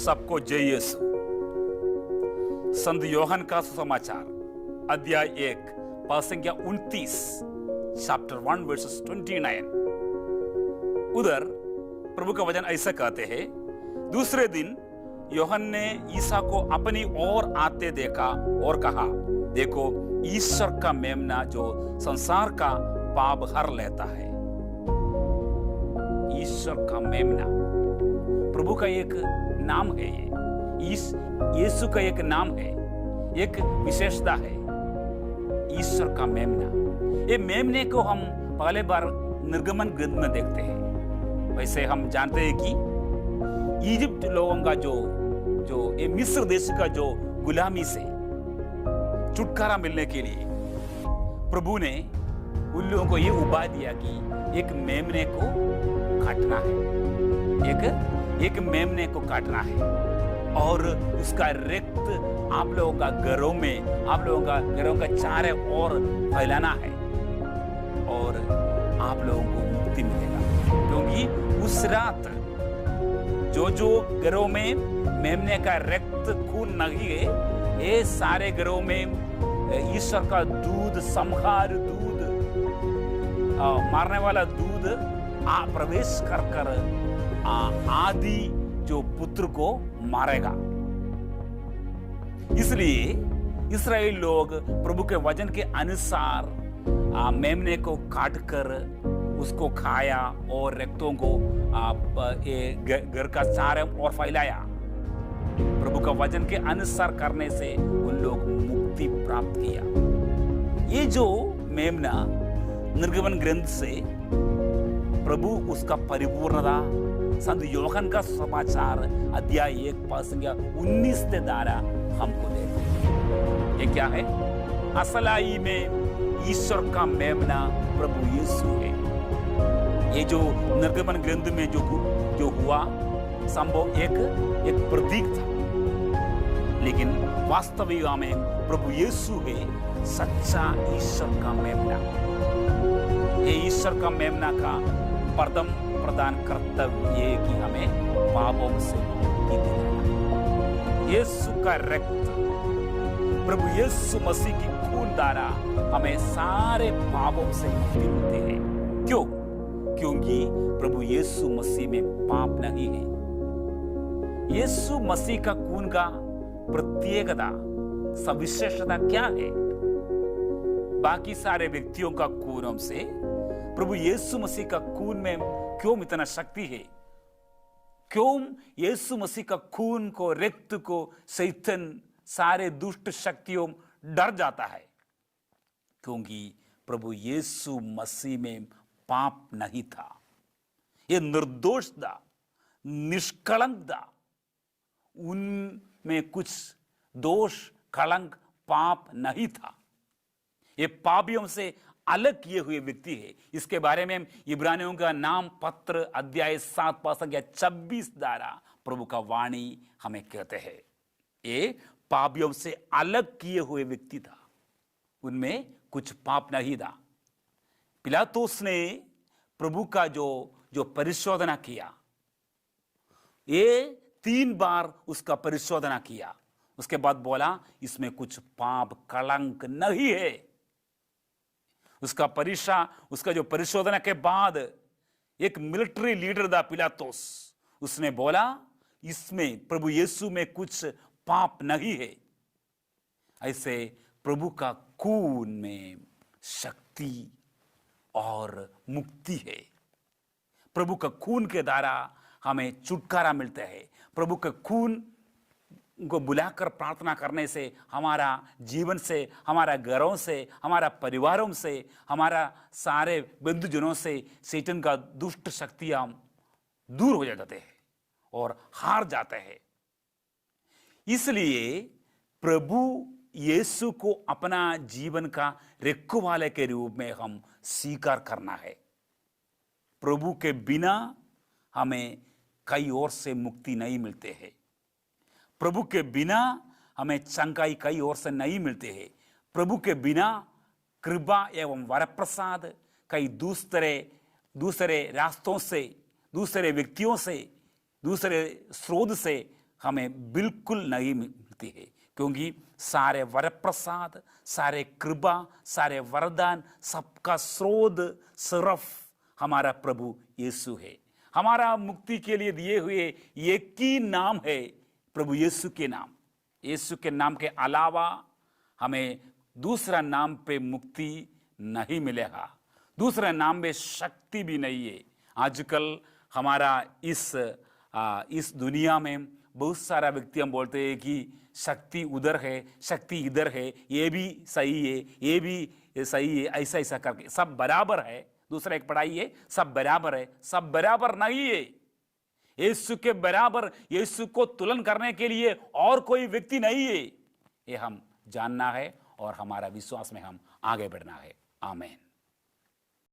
सबको जय यीशु। संत योहन का सुसमाचार अध्याय 1 पद संख्या 29, चैप्टर 1 वर्सेस 29। उधर प्रभु का वचन ऐसा कहते हैं, दूसरे दिन योहन ने ईसा को अपनी ओर आते देखा और कहा, देखो ईश्वर का मेमना जो संसार का पाप हर लेता है। ईश्वर का मेमना, प्रभु का एक नाम है। ये यीशु का एक नाम है, एक विशेषता है, ईश्वर का मेमना। ये मेमने को हम पहले बार निर्गमन ग्रंथ में देखते हैं। वैसे हम जानते हैं कि इजिप्ट लोगों का जो ये मिस्र देश का जो गुलामी से छुटकारा मिलने के लिए प्रभु ने उन लोगों को ये उपाय दिया कि एक मेमने को काटना है, एक मेमने को काटना है और उसका रक्त आप लोगों का घरों में, आप लोगों का घरों का चारों ओर फैलाना है और आप लोगों को मुक्ति मिलेगा। क्योंकि उस रात जो घरों में मेमने का रक्त खून नहीं है, ये सारे घरों में ईश्वर का दूध, संहार दूध, मारने वाला दूध प्रवेश कर आदि जो पुत्र को मारेगा। इसलिए इस्राएल लोग प्रभु के वचन के अनुसार मेमने को काटकर उसको खाया और रक्तों को घर का चारों ओर फैलाया। प्रभु का वचन के अनुसार करने से उन लोग मुक्ति प्राप्त किया। ये जो मेमना निर्गमन ग्रंथ से प्रभु उसका परिपूर्णता संत योहन का समाचार अध्याय 1 पद संख्या 19 के द्वारा हमको देते हैं। ये क्या है? असलाई में ईश्वर का मेमना प्रभु यीशु है। ये जो निर्गमन ग्रंथ में जो हुआ संभव एक प्रतीक था, लेकिन वास्तविक में प्रभु यीशु है सच्चा ईश्वर का मेमना। ये ईश्वर का मेमना का प्रथम प्रदान कर्तव्य ये कि हमें पापों से मुक्ति दिलाना। यीशु का रक्त, प्रभु यीशु मसीह की खून द्वारा हमें सारे पापों से मुक्ति मिलती है। क्यों? क्योंकि प्रभु यीशु मसीह में पाप नहीं है। यीशु मसीह का खून का प्रत्येकता, सविशेषता क्या है? बाकी सारे व्यक्तियों का खून से प्रभु यीशु मसीह का खून में क्यों इतना शक्ति है? क्यों यीशु मसीह का खून को, रक्त को शैतान सारे दुष्ट शक्तियों डर जाता है? क्योंकि प्रभु यीशु मसीह में पाप नहीं था। ये निर्दोष था, निष्कलंक था। उनमें कुछ दोष, कलंक, पाप नहीं था। ये पापियों से अलग किए हुए व्यक्ति है। इसके बारे में इब्रानियों का नाम पत्र अध्याय 7 पद संख्या 26 द्वारा प्रभु का वाणी हमें कहते हैं। ये पापियों से अलग किए हुए व्यक्ति था, उनमें कुछ पाप नहीं था। पिलातुस ने प्रभु का जो परिशोधना किया, ये 3 बार उसका परिशोधना किया। उसके बाद बोला इसमें कुछ पाप, कलंक नहीं है। उसका जो परिशोधना के बाद एक मिलिट्री लीडर था पिलातुस, उसने बोला इसमें प्रभु यीशु में कुछ पाप नहीं है। ऐसे प्रभु का खून में शक्ति और मुक्ति है। प्रभु का खून के द्वारा हमें छुटकारा मिलता है। प्रभु का खून को बुलाकर प्रार्थना करने से हमारा जीवन से, हमारा घरों से, हमारा परिवारों से, हमारा सारे बंधुजनों से शैतान का दुष्ट शक्तियां दूर हो जाते हैं और हार जाते हैं। इसलिए प्रभु यीशु को अपना जीवन का रखवाले के रूप में हम स्वीकार करना है। प्रभु के बिना हमें कई ओर से मुक्ति नहीं मिलते हैं। प्रभु के बिना हमें चंगाई कई ओर से नहीं मिलते हैं। प्रभु के बिना कृपा एवं वरप्रसाद कई दूसरे रास्तों से, दूसरे व्यक्तियों से, दूसरे स्रोत से हमें बिल्कुल नहीं मिलती है, क्योंकि सारे वरप्रसाद, सारे कृपा, सारे वरदान, सबका स्रोत सिर्फ हमारा प्रभु यीशु है। हमारा मुक्ति के लिए दिए हुए एक ही नाम है, प्रभु यीशु के नाम। यीशु के नाम के अलावा हमें दूसरा नाम पे मुक्ति नहीं मिलेगा, दूसरा नाम में शक्ति भी नहीं है। आजकल हमारा इस दुनिया में बहुत सारा व्यक्ति हम बोलते हैं कि शक्ति उधर है, शक्ति इधर है, ये भी सही है, ये भी सही है, ऐसा ऐसा करके सब बराबर है। दूसरा एक पढ़ाई है, सब बराबर है, सब बराबर नहीं है। यीशु के बराबर, यीशु को तुलन करने के लिए और कोई व्यक्ति नहीं है। ये हम जानना है और हमारा विश्वास में हम आगे बढ़ना है। आमीन।